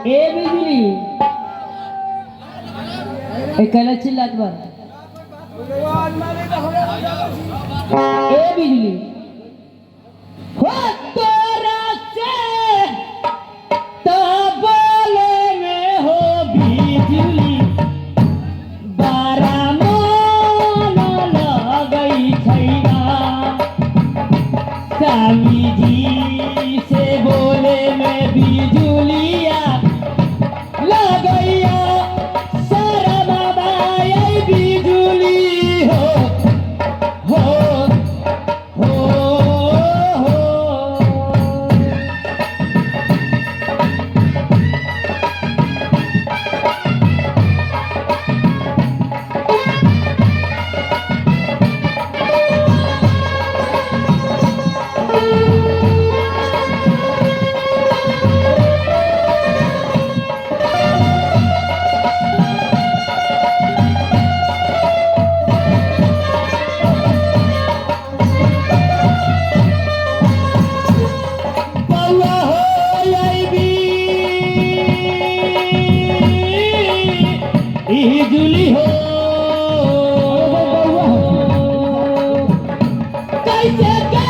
ए बिजली कहला चिल्लात बा ए बिजली हो तोरा से तो बोले में हो बिजली बारा मन लगई छैना स्वामी जी से बोले में बिजुलिया लगैया सारा बाबा ये बिजुली हो हो हो हो बिजुली हो कैसे के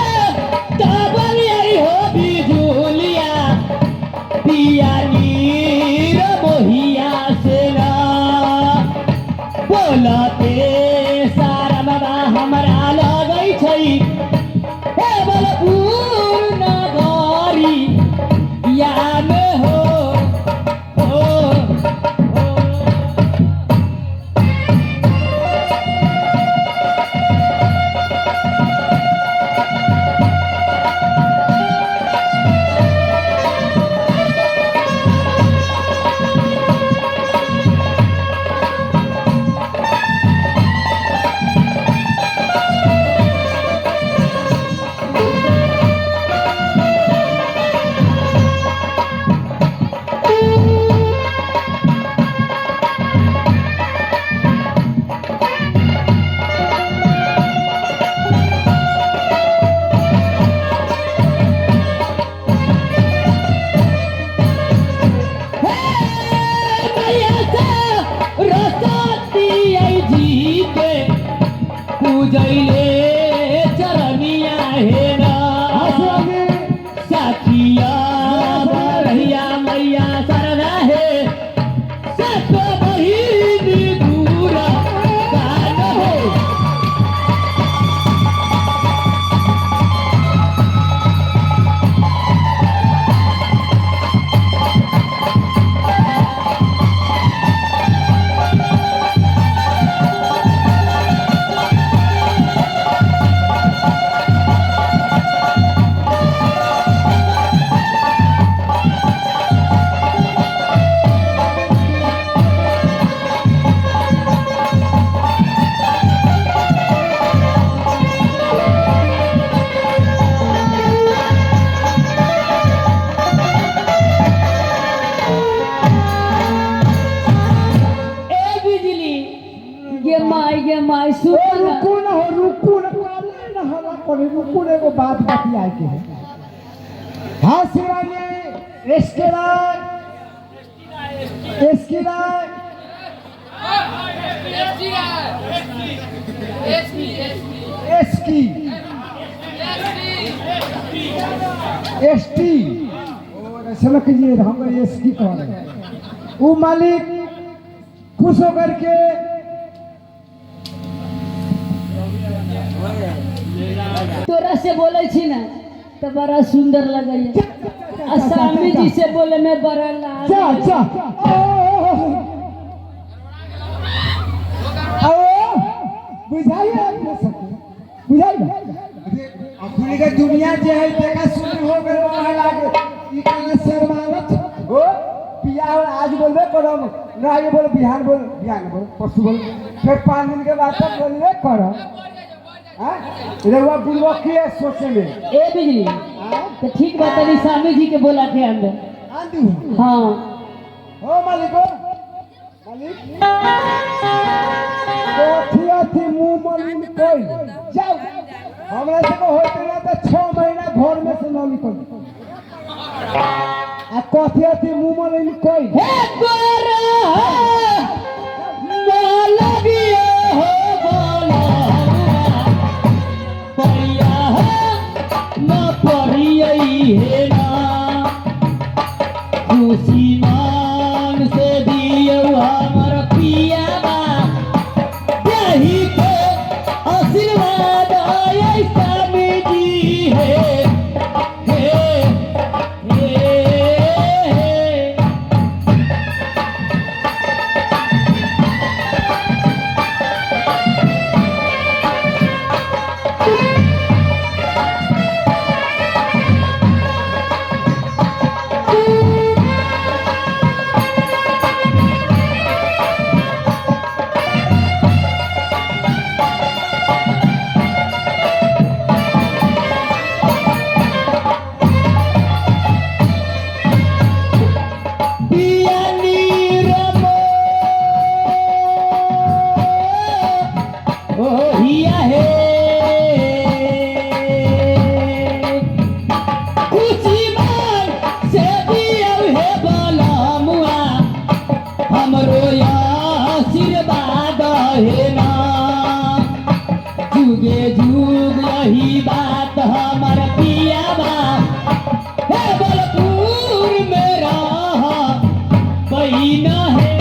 तबल आई हो बिजुलिया पिया नीर मोहिया से ना बोलते सारा बाबा हमरा लगई छई हे बोल पूर्ण गरी या में हो हो पूजैले चरनिया हे ना साथिया बढ़िया मैया सरदा है सत बहिन दूरा कान हो ये माई सुन रुकू ना काले ना हवा करे रुकू ने को बात बतियाए के है हां शिवानी इसकी और ऐसा कीजिए हम एसकी कह रहे हैं वो मालिक खुश होकर के तोरा से बोले छी ना तो बड़ा सुंदर लगैया आ स्वामी जी से बोले में बड़ा लाज जा बुझाइए अपनी के दुनिया जे है देखा शुरू हो गए वहां लागे ई काना शर्मावत हो पिया आज बोलबे करम ना ये बोल बिहान बोल परसों बोल फिर 5 दिन के बाद तक बोलबे करम हां रेवा बुलवा के सोचे में ए बिजली तो ठीक बात है स्वामी जी के बोला के अंदर आंदी हां हो मालिक थी मुंह मन कोई जाओ हमरा से को होते ना तो 6 महीना घर में से न निकल आ कथी अथी मुंह में नहीं कोई हे गोरा लगियो हो बोला परिया न परियई है ना खुशी मान से दियो हमर पियावा यही के आशीर्वाद ऐसा जी है जुगे जुग यही बात हमार पियावा हे बलपुर मेरा बहिन है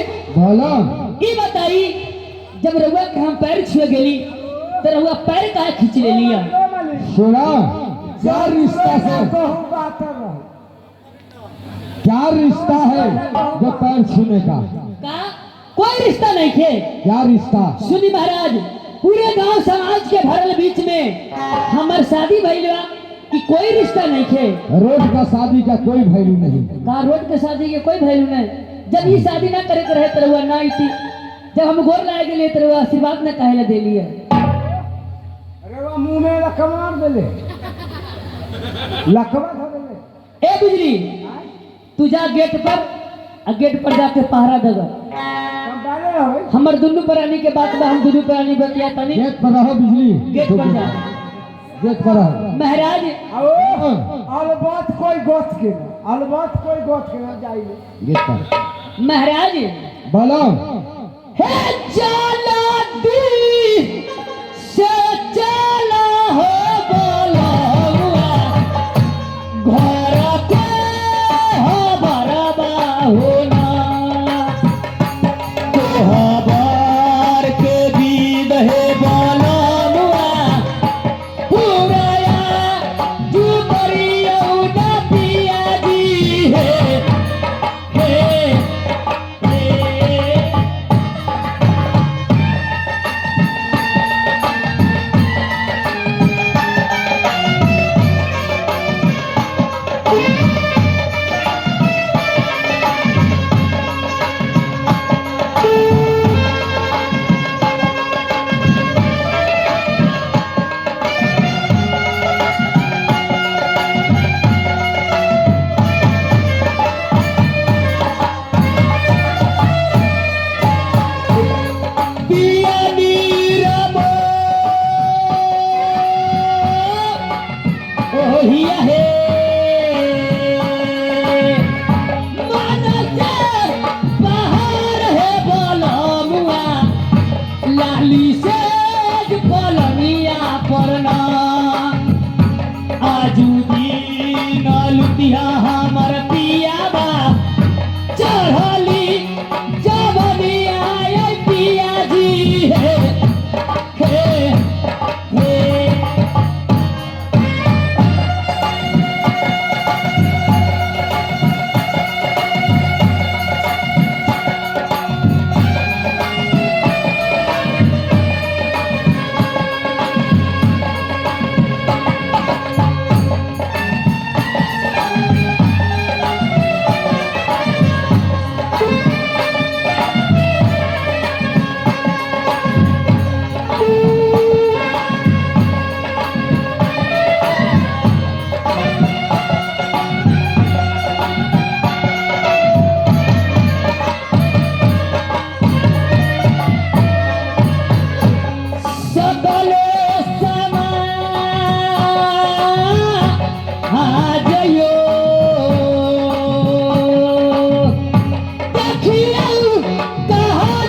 ई बताई जब रउआ के हम पैर छुए गेली तो रउआ पैर काहे खींच ले लिया सुना क्या रिश्ता है क्या रिश्ता है जो पैर छूने का कोई रिश्ता नहीं थे क्या रिश्ता सुनी महाराज पूरे गांव समाज के भरल बीच में हमार शादी भइल बा कि कोई रिश्ता नहीं थे रोड का शादी का कोई वैल्यू नहीं का रोड के शादी के कोई वैल्यू नहीं जब ये शादी ना करे के रहे तो रउआ ना आती जब हम गोर लाए के लिए तो रउआ आशीर्वाद ना काहे ला दे लिया अरे वो मुंह में लकवा मार देले लकवा धर देले ए बिजली तू जा गेट पर आ गेट पर जाके पहरा देगा हम डाले रहो हमर दुनू प्राणी के बात बा हम दुनू प्राणी बतिया तनी गेट पर रहो बिजली गेट पर जा गेट पर रहो महाराज आओ अलबत कोई गोत के अलबत कोई गोत के ना जाइए गेट पर महाराज बोलो हे चला दी से चला हो बोला घर के हो बरबा होना तो हबार के बीद है बोला पूरा जू करियो ना पिया दी है बतिया हमर पिया बा चढ़ली जवनिया आई पिया जी हे हे हे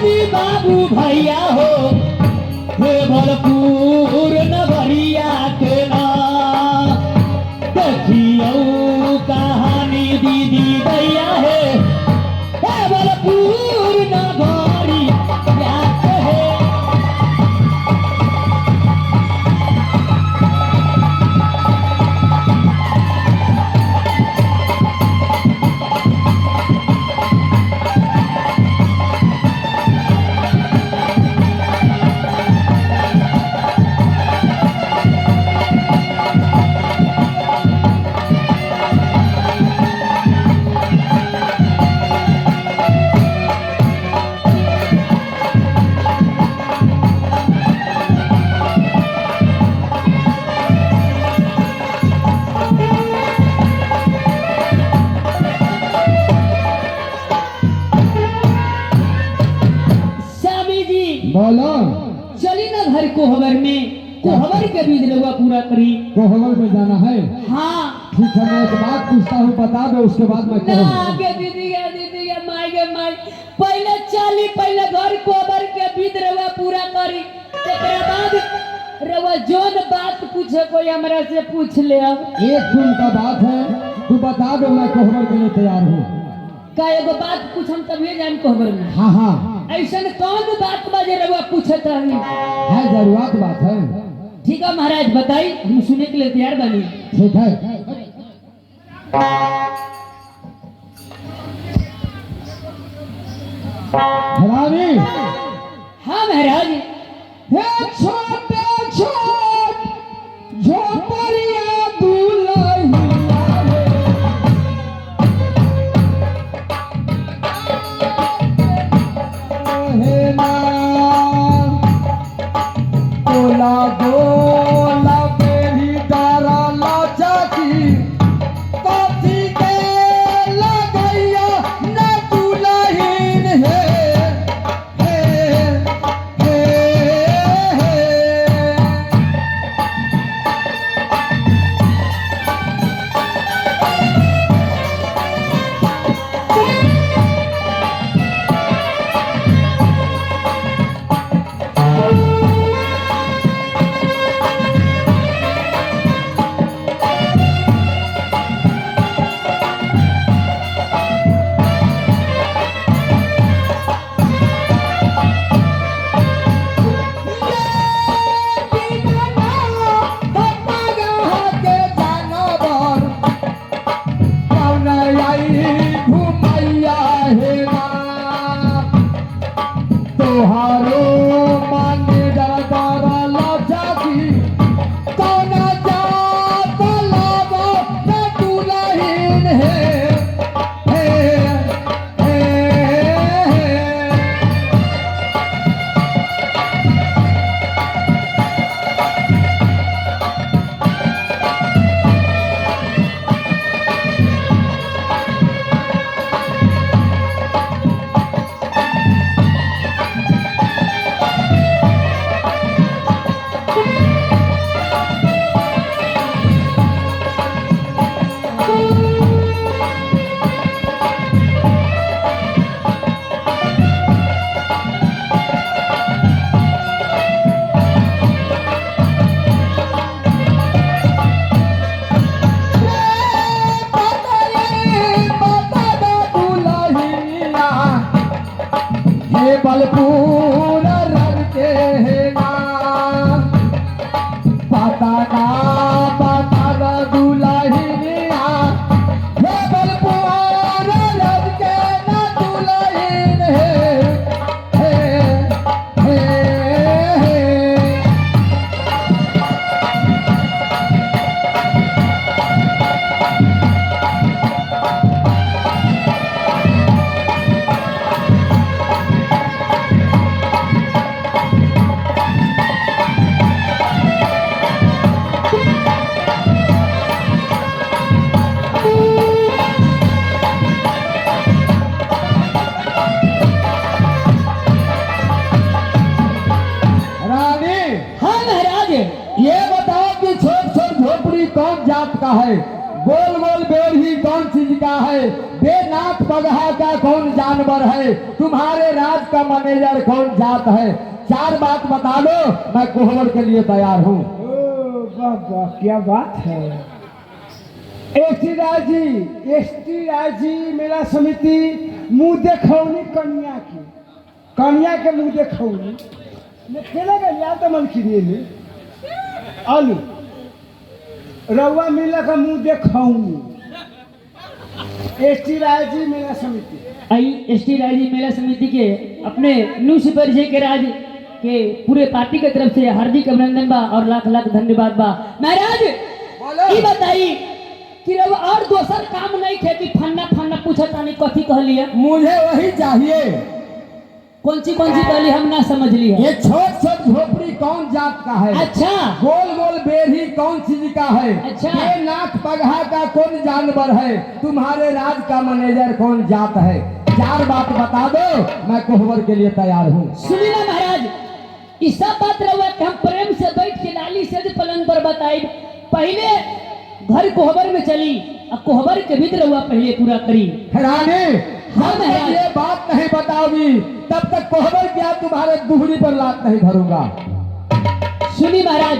भैया हो हे भरपूर नवरिया के ना देखियो कहानी दीदी भैया है हे भरपूर नवरिया के है बोलो चली ना घर कोहबर में कोहबर के बीज रहुआ पूरा करी कोहबर में जाना है हाँ ठीक है मैं एक बात पूछता हूँ बता दो उसके बाद मैं ना कहूँगा आगे दीदी के माई के माई पहले चली पहले घर कोहबर के बीज रहुआ पूरा करी तेरे बाद रहुआ जोन बात पूछे कोई हमरा से पूछ ले अब एक दिन का बात है तू बता दो मैं कोहबर के लिए तैयार हूँ का एगो बात पूछ हम तभी जान कोहबर में हाँ हाँ ऐसा कौन बात बाजे रहुआ पूछत रही है जरूरत बात है ठीक है महाराज बताई हम सुने के लिए तैयार बनी ठीक है रानी हाँ महाराज हे छोटे छोट झोपड़िया दुलहिया हे ना गोला गोला बेरी दारा लाचाकी कथी के लगैया न दुलहिन हे हे हे हे बलपूर रंग के नाम पता ना पता न दुल्हनिया हे बलपूर रंग के ना दुल्हन हे हे हे रानी हाँ महाराज, ये बताओ कि छोट छोट झोपड़ी कौन जात का है, गोल गोल बेड़ी कौन चीज का है, बेनाक पगहा का कौन जानवर है, तुम्हारे राज का मैनेजर कौन जात है, चार बात बता दो, मैं कोहबर के लिए तैयार हूँ। वाह वाह क्या बात है। एसटी राजी मेला समिति मुंह देखौनी कन्या के मुंह देखौनी खेलेगा यार तो मन खिरिए आलू रउआ मिला का मुंह देखौनी एसटी राजी मेला समिति आई एसटी राजी मेला समिति के अपने न्यू परिचय के राज के पूरे पार्टी के तरफ से हार्दिक अभिनंदन बा और लाख लाख धन्यवाद बा। महाराज बोलो। ई बताई कि रउआ और दोसर काम नहीं थे कि फन्ना फन्ना पूछत आनी कथी कहलिए, मुझे वही चाहिए। कौन सी कहली हम ना समझ लिए। ये छोट छोट झोपड़ी कौन जात का है, अच्छा गोल गोल बेड़ी कौन चीज का है, अच्छा। ये नाक पगहा का कौन जानवर है, तुम्हारे राज का मैनेजर कौन जात है, चार बात बता दो, मैं कोहबर के लिए तैयार हूँ। सुनी ना महाराज, ई सब बात रउआ के हम प्रेम से बैठ के लाली से पलंग पर बताई। पहले घर कोहबर में चली और कोहबर के भीतर रउआ पहले पूरा करी। रानी हाँ हम महाराज। ये बात नहीं बताओगी तब तक कोहबर क्या तुम्हारे दुहरी पर लात नहीं धरूंगा। सुनी महाराज,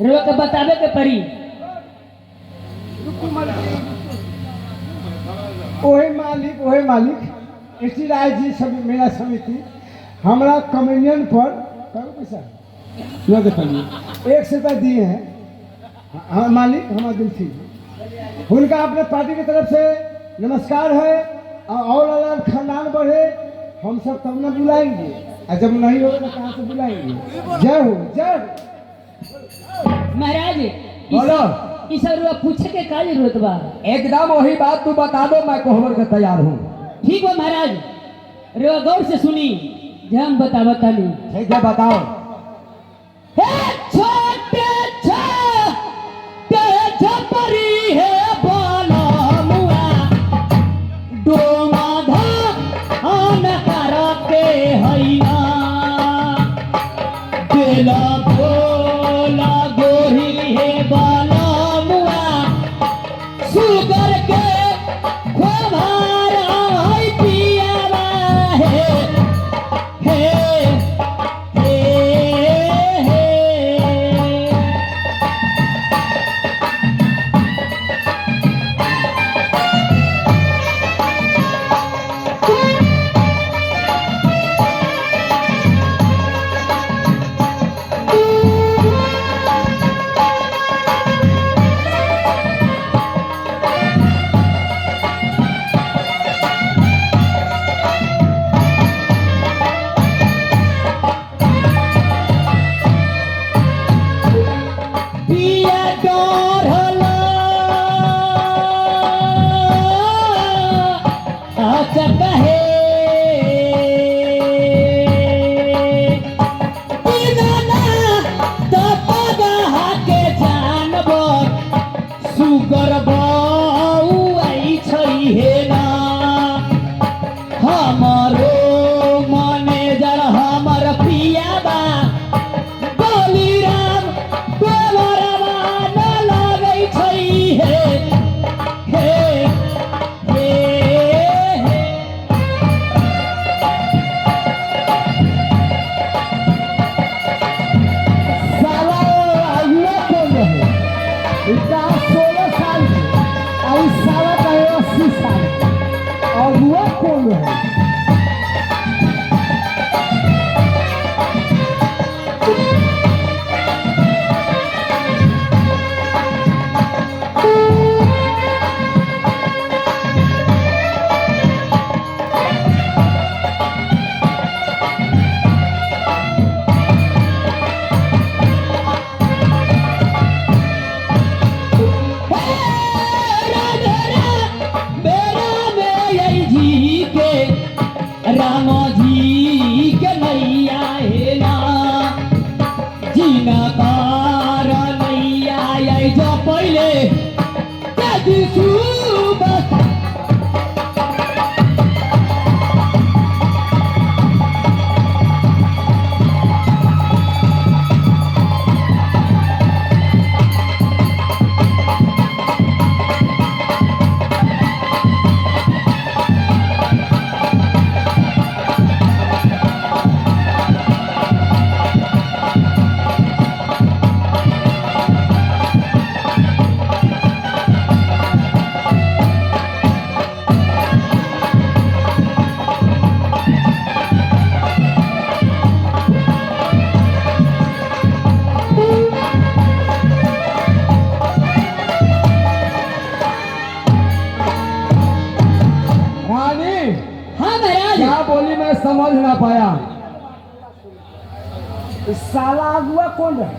रउआ के बतावे के परी। ओहे मालिक एसटी राय जी सब मेरा समिति हमारा कम्युनियन पर करो पैसा न दे पाइए 1 रुपया दिए हैं। हाँ मालिक हमारा दिल थी उनका अपने पार्टी की तरफ से नमस्कार है और अलग खानदान बढ़े हम सब तब न बुलाएंगे और जब नहीं होगा तो कहाँ से बुलाएंगे। जय हो जय हो। महाराज बोलो। ई सब रउआ पूछे के का जरूरत बा। एकदम वही बात तू बता दो, मैं कोहबर के तैयार हूँ। ठीक बा महाराज, रउआ गौर से सुनी जे हम बतावतानी। ठीक है बताओ। हे छोटे छोटे झपरी है बाला मुआ डोमा धान करके हैया बेला भोला गोरी है बाला मुआ सुगर के खोभारा है पियावा है हे हे हे पिया डरला अच्छा कहे बिना ना तो पगहा के जानवर सुगर बाऊ आई छई है ना हमारो मैनेजर हमर पिया बा बलिराम गोबरवा न लगै दी सुबह रानी हाँ महाराज क्या बोली मैं समझ ना पाया। इस साला अगुआ कौन रहे?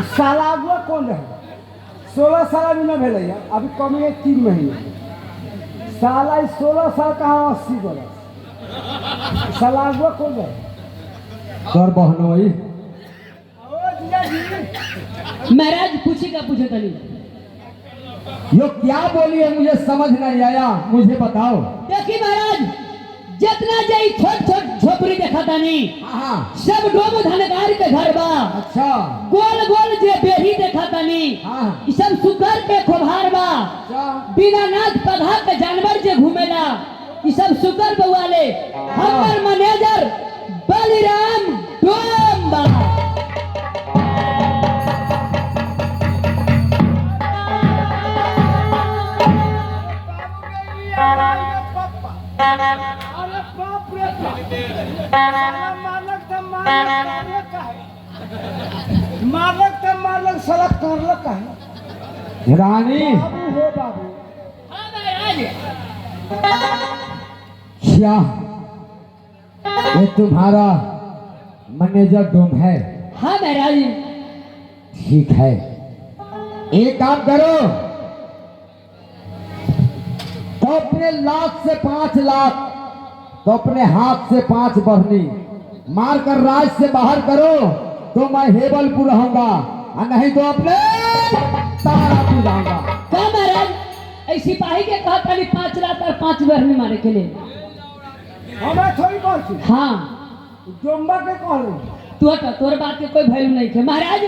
इस साला अगुआ कौन रहे? 16 साल भी न भेल अभी कमी है 3 महीने। साला 16 साल कहाँ 80 बरस। साला अगुआ कौन रहे? तोर बहनोई। महाराज पूछी का पूछे तनी यो क्या बोली है मुझे समझ नहीं आया, मुझे बताओ। देखी महाराज जितना जाई छोट छोट झोपड़ी देखा तानी हाँ सब डोम धनगार के घर बा। अच्छा गोल गोल जे बेही देखा तानी हाँ ई सब सुकर के खोभार बा। अच्छा बिना नाथ पधा के जानवर जे घूमेला ई सब सुकर बउआले। हमर मैनेजर बलिराम डोम बा। अरे बाप रे मालक सड़क करलक है। रानी बाबू हो बाबू। हाँ महाराज क्या ये तुम्हारा मैनेजर डोम है? हाँ महाराज ठीक है, एक काम करो तो अपने लाख से 5 लाख तो अपने हाथ से 5 बरनी मार कर राज से बाहर करो तो मैं हेबलपुर रहूंगा, और नहीं तो अपने तारापुर जाऊंगा। क्या महाराज ऐसी सिपाही के कहा तानी 5 लाख और 5 बहनी मारे के लिए। हमें थोड़ी कहती हाँ डोम्बा के कह तोर बात के कोई वैल्यू नहीं थे महाराज।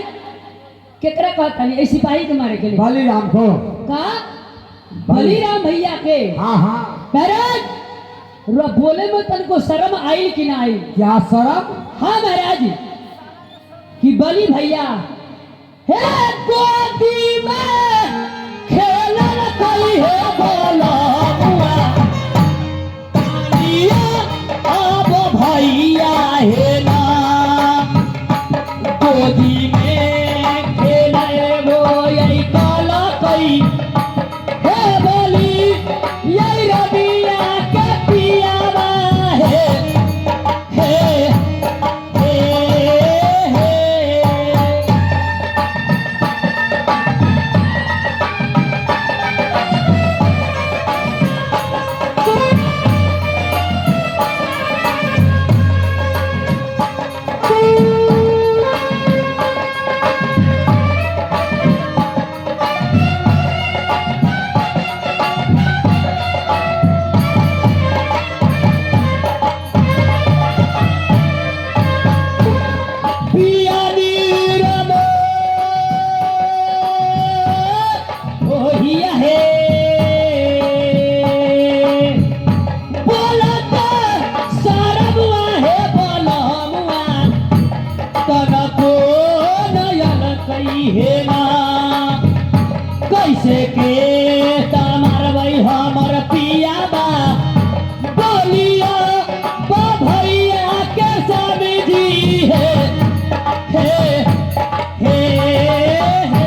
केकरा कहा तानी ऐसी सिपाही के मारे के लिए बलिराम को। का बलिराम भैया के। हाँ हाँ महाराज बोले में तनको शर्म आई कि ना आई? क्या शर्म? हाँ महाराज कि बलि भैया हे गोदी में खेलन कोई है बोला हुआ तालिया अब भैया है ना गोदी में खेले वो यही काला कोई हे बोली यही रबिया के पियावा है हे कैसे के तमार भाई हमर पिया बा बोलिया बा भैया के स्वामी जी है हे हे हे।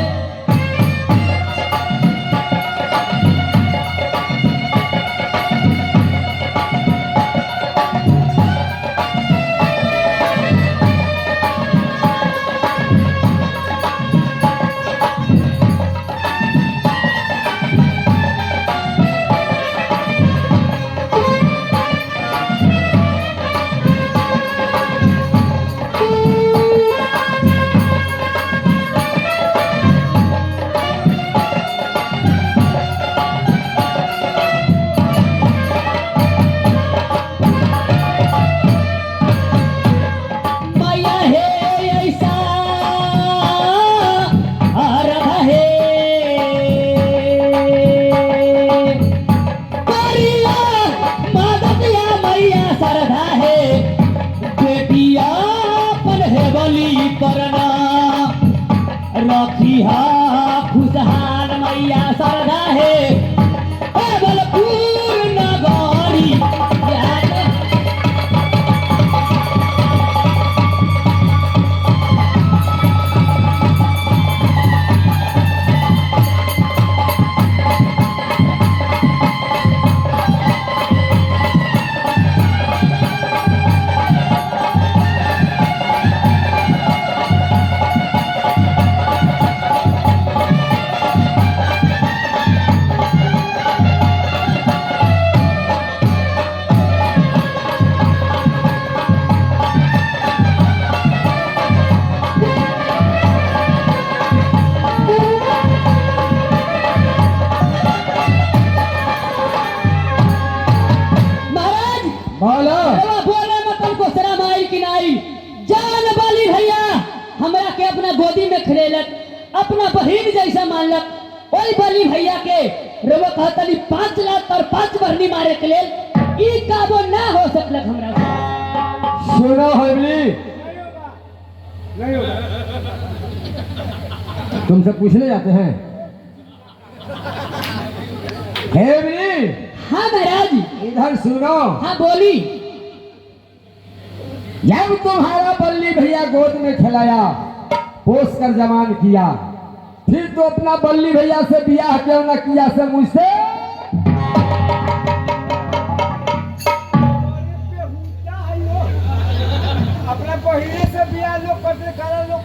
रखिया खुशहाल मैया सरदा है ए बलपुर नगरी बोलो बोले मतलब को शर्म आई कि नहीं जान वाली भैया हमरा के अपना गोदी में खड़ेलक अपना बहिन जैसा मानलक ओई बली भैया के रवा कहतली 5 लाख और 5 बरनी मारे के लेल ई काबो ना हो सकलक हमरा से। सुनो होबली नहीं होगा तुमसे पूछने जाते हैं हेबली हाँ महाराज इधर सुनो हाँ बोली जब तुम्हारा बल्ली भैया गोद में खिलाया पोस कर जवान किया फिर तो अपना बल्ली भैया से बियाह क्यों न किया से मुझसे अपना बहिने से बियाह लोग करते करा लोग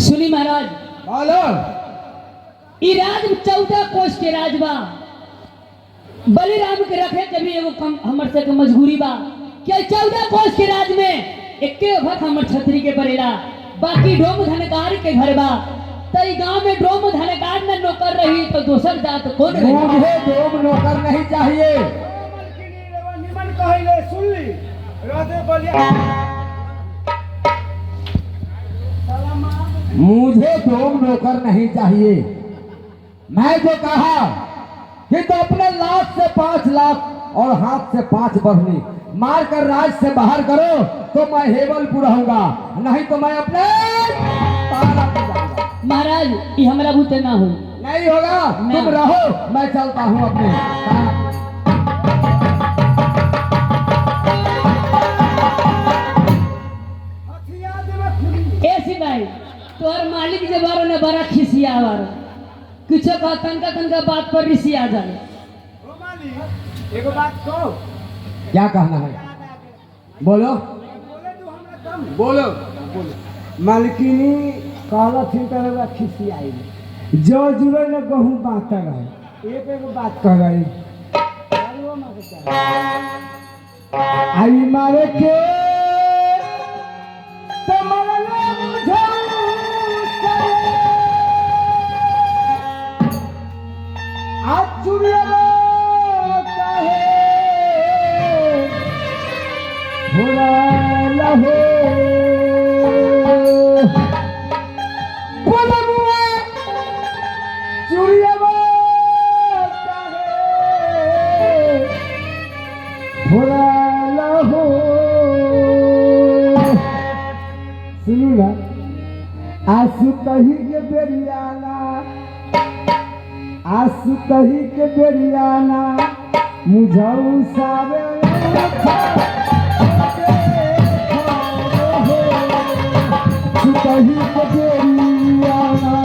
सुनी महाराज बोलो ई राज 14 कोष के राज बा बलिराम के रखे के भी एगो कम हमर से के मजबूरी बा क्या 14 कोष के राज में एके वक्त हमर छतरी के परेला बाकी डोम धनकार के घर बा तई गांव में डोम धनकार न नौकर रही तो दोसर जात कौन रही मुझे डोम नौकर नहीं चाहिए निमन कहले सुन ली राधे बलिया मुझे डोम नौकर नहीं चाहिए मैं जो कहा कि तो अपने लाख से 5 लाख और हाथ से 5 बरनी मार कर राज से बाहर करो तो मैं हेवलपुर रहूंगा नहीं तो मैं अपने तारा पे जाऊंगा। महाराज ई हमरा बुते ना हो नहीं होगा नहीं। तुम रहो मैं चलता हूँ अपने तारा ए सिपाही तोर मालिक जे बारो ने बड़ा खिसिया बारो कुछ का तनका बात पर रिसिया जाए एगो बात कहो क्या कहना है बोलो बोले तू हमरा कम बोलो मालकिनी कहला थी तरह खिसी आई जो जुड़े न गहूं बात रहे एक एगो बात कह रही आई मारे के तमरना मुझे आज चुरिया कहे भोला लहो बोला मुआ चुरिया कहे भोला लहो सुनू ना आंसू कही के बेरियाना आंसू कही के बेरियाना मुझाऊ सारे कही के बेरियाना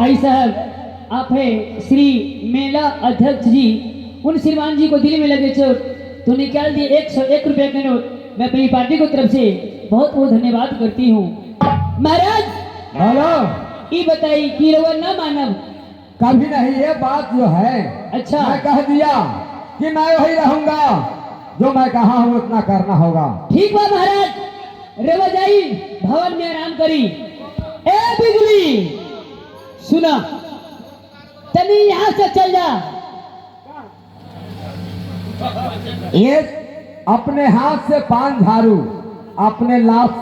आई साहब आप है श्री मेला अध्यक्ष जी, उन श्रीमान जी को दिल में लगे चोट तो निकाल दिए 101 रुपए के नोट। मैं अपनी पार्टी को तरफ से बहुत बहुत धन्यवाद करती हूँ। महाराज हेलो, ये बताइए कि रउआ ना मानव। कभी नहीं, ये बात जो है अच्छा। मैं कह दिया कि मैं वही रहूंगा, जो मैं कहा हूँ उतना करना होगा। ठीक बा महाराज, रवा जाई भवन में आराम करी। ए बिजली सुना, तनी यहाँ से चल जा। ये अपने हाथ से पान झाड़ू, अपने लाभ